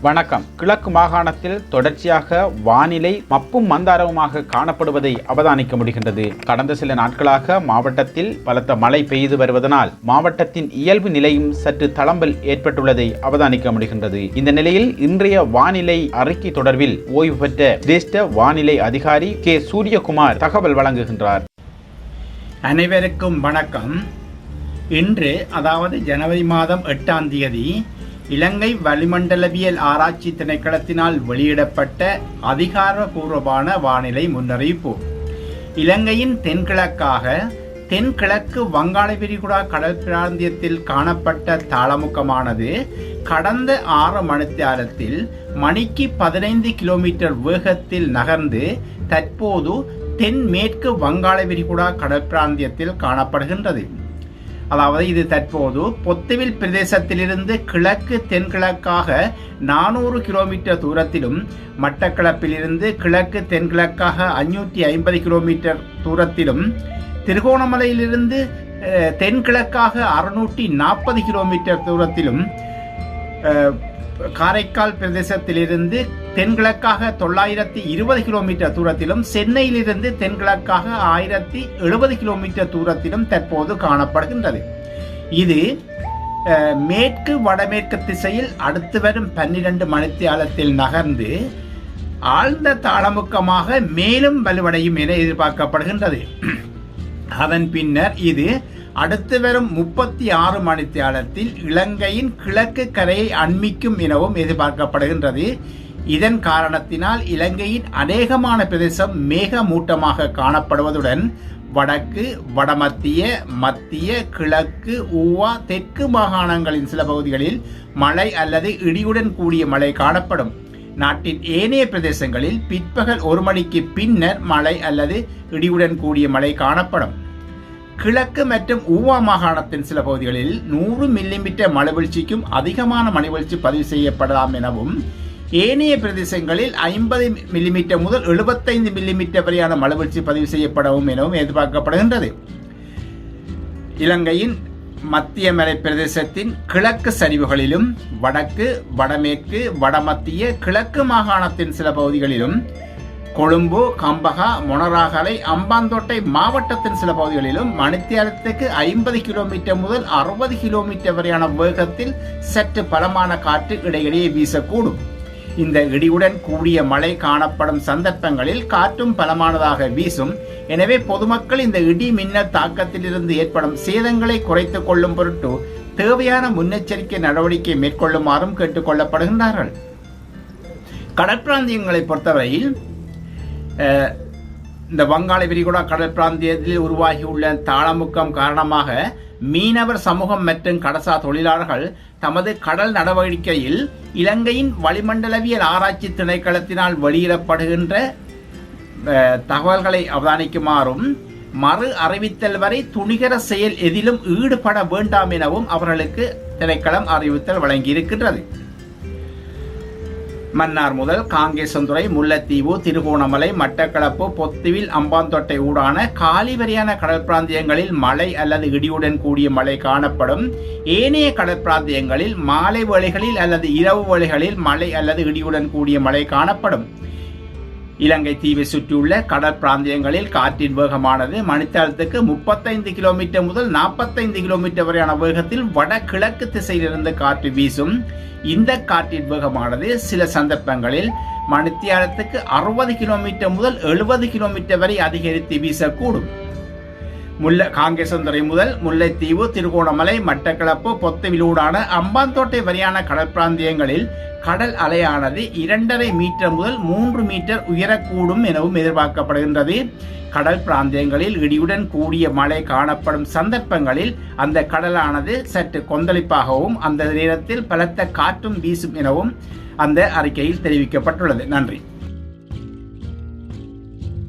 வணக்கம். கிழக்கு மாகாணத்தில் தொடர்ச்சியாக வானிலை மப்பும் மந்தாரவுமாக காணப்படுவதை அவதானிக்க முடிகின்றது. கடந்த சில நாட்களாக மாவட்டத்தில் பலத்த மழை பெய்து வருவதனால் மாவட்டத்தின் இயல்பு நிலையும் சற்று தளம்பல் ஏற்பட்டுள்ளதை அவதானிக்க முடிகின்றது. இந்த நிலையில் இன்றைய வானிலை அறிக்கை தொடர்பில் ஓய்வு பெற்ற சிரேஷ்ட வானிலை அதிகாரி கே சூரியகுமார் தகவல் வழங்குகின்றார். அனைவருக்கும் வணக்கம். இன்று அதாவது ஜனவரி மாதம் 8ஆம் தேதி இலங்கை வளிமண்டலவியல் ஆராய்ச்சி திணைக்களத்தினால் வெளியிடப்பட்ட அதிகாரபூர்வமான வானிலை முன்னறிவிப்பு. இலங்கையின் தென்கிழக்கு வங்காள விரிகுடா கடல் பிராந்தியத்தில் காணப்பட்ட தாளமுக்கமானது கடந்த 6 மணித்தியாலத்தில் மணிக்கு 15 கிலோமீட்டர் வேகத்தில் நகர்ந்து தற்போது தென்மேற்கு வங்காள விரிகுடா கடல் பிராந்தியத்தில் காணப்படுகின்றது. அதாவது இது தற்போது பொத்துவில் பிரதேசத்திலிருந்து கிழக்கு தென்கிழக்காக 400 கிலோமீட்டர் தூரத்திலும், மட்டக்களப்பிலிருந்து கிழக்கு தென்கிழக்காக 550 கிலோமீட்டர் தூரத்திலும், திருகோணமலையிலிருந்து தென்கிழக்காக 640 கிலோமீட்டர் தூரத்திலும், காரைக்கால் பிரதேசத்திலிருந்து தென்கிழக்காக 920 கிலோமீட்டர் தூரத்திலும், சென்னையிலிருந்து தென்கிழக்காக 1070 கிலோமீட்டர் தூரத்திலும் தற்போது காணப்படுகின்றது. இது மேற்கு வடமேற்கு திசையில் அடுத்து வரும் 12 மணித்தியாலத்தில் நகர்ந்து ஆழ்ந்த தாளமுக்கமாக மேலும் வலுவடையும் என எதிர்பார்க்கப்படுகின்றது. அதன் பின்னர் இது அடுத்து வரும் 36 மணித்தியாலத்தில் இலங்கையின் கிழக்கு கரையை அண்மிக்கும் எனவும் எதிர்பார்க்கப்படுகின்றது. இதன் காரணத்தினால் இலங்கையின் அநேகமான பிரதேசம் மேகமூட்டமாக காணப்படுவதுடன் வடக்கு, வடமத்திய, மத்திய, கிழக்கு, ஊவா, தெற்கு மாகாணங்களின் சில பகுதிகளில் மழை அல்லது இடியுடன் கூடிய மழை காணப்படும். நாட்டின் ஏனைய பிரதேசங்களில் பிற்பகல் 1 மணிக்கு பின்னர் மழை அல்லது இடியுடன் கூடிய மழை காணப்படும். கிழக்கு மற்றும் ஊவா மாகாணத்தின் சில பகுதிகளில் 100 மில்லிமீட்டர் மழைவீழ்ச்சிக்கும் அதிகமான மழைவீழ்ச்சி பதிவு செய்யப்படலாம் எனவும், ஏனைய பிரதேசங்களில் 50 மில்லிமீட்டர் முதல் 75 மில்லிமீட்டர் வரையான மழைவீழ்ச்சி பதிவு செய்யப்படவும் எனவும் எதிர்பார்க்கப்படுகின்றது. இலங்கையின் மத்திய மலை பிரதேசத்தின் கிழக்கு சரிவுகளிலும், வடக்கு, வடமேற்கு, வடமத்திய, கிழக்கு மாகாணத்தின் சில பகுதிகளிலும், கொழும்பு, கம்பகா, மொனராகலை, அம்பாந்தோட்டை மாவட்டத்தின் சில பகுதிகளிலும் மணித்தியாலத்துக்கு 50 கிலோமீட்டர் முதல் 60 கிலோமீட்டர் வரையான வேகத்தில் சற்று பலமான காற்று இடையிடையே வீசக்கூடும். இந்த இடியுடன் கூடிய மழை காணப்படும் சந்தர்ப்பங்களில் காற்றும் பலமானதாக வீசும். எனவே பொதுமக்கள் இந்த இடி மின்னல் தாக்கத்திலிருந்து ஏற்படும் சேதங்களை குறைத்துக் கொள்ளும் பொருட்டு தேவையான முன்னெச்சரிக்கை நடவடிக்கை மேற்கொள்ளுமாறும் கேட்டுக்கொள்ளப்படுகின்றார்கள். கடற்பிராந்தியங்களை பொறுத்தவரையில் இந்த வங்காள விரிகுடா கடல் பிராந்தியத்தில் உருவாகியுள்ள தாளமுக்கம் காரணமாக மீனவர் சமூகம் மற்றும் கடல்சார் தொழிலாளர்கள் தமது கடல் நடவடிக்கையில் இலங்கையின் வளிமண்டலவியல் ஆராய்ச்சி திணைக்களத்தினால் வெளியிடப்படுகின்ற தகவல்களை அவதானிக்குமாறும், மறு அறிவித்தல் வரை துணிகர செயல் எதிலும் ஈடுபட வேண்டாம் எனவும் அவர்களுக்கு திணைக்களம் அறிவித்தல் வழங்கியிருக்கின்றது. மன்னார் முதல் காங்கேசந்துறை, முல்லைத்தீவு, திருகோணமலை, மட்டக்களப்பு, பொத்துவில், அம்பாந்தோட்டை ஊடான காலி வரையான கடல் பிராந்தியங்களில் மழை அல்லது இடியுடன் கூடிய மழை காணப்படும். ஏனைய கடல் பிராந்தியங்களில் மாலை வேளைகளில் அல்லது இரவு வேளைகளில் மழை அல்லது இடியுடன் கூடிய மழை காணப்படும். இலங்கை தீவை சுற்றியுள்ள கடல் பிராந்தியங்களில் காற்றின் வேகமானது மணித்தியாலத்துக்கு 35 கிலோமீட்டர் முதல் 45 கிலோமீட்டர் வரையான வேகத்தில் வடகிழக்கு திசையிலிருந்து காற்று வீசும். இந்த காற்றின் வேகமானது சில சந்தர்ப்பங்களில் மணித்தியாலத்துக்கு 60 கிலோமீட்டர் முதல் 70 கிலோமீட்டர் வரை அதிகரித்து வீசக்கூடும். காங்கேசந்துறை முதல் முல்லைத்தீவு, திருகோணமலை, மட்டக்களப்பு, பொத்துவிலூடான அம்பாந்தோட்டை வரையான கடல் பிராந்தியங்களில் கடல் அலையானது 2.5 மீட்டர் முதல் 3 மீட்டர் உயரக்கூடும் எனவும் எதிர்பார்க்கப்படுகின்றது. கடல் பிராந்தியங்களில் இடியுடன் கூடிய மழை காணப்படும் சந்தர்ப்பங்களில் அந்த கடலானது சற்று கொந்தளிப்பாகவும் அந்த நேரத்தில் பலத்த காற்றும் வீசும் எனவும் அந்த அறிக்கையில் தெரிவிக்கப்பட்டுள்ளது. நன்றி.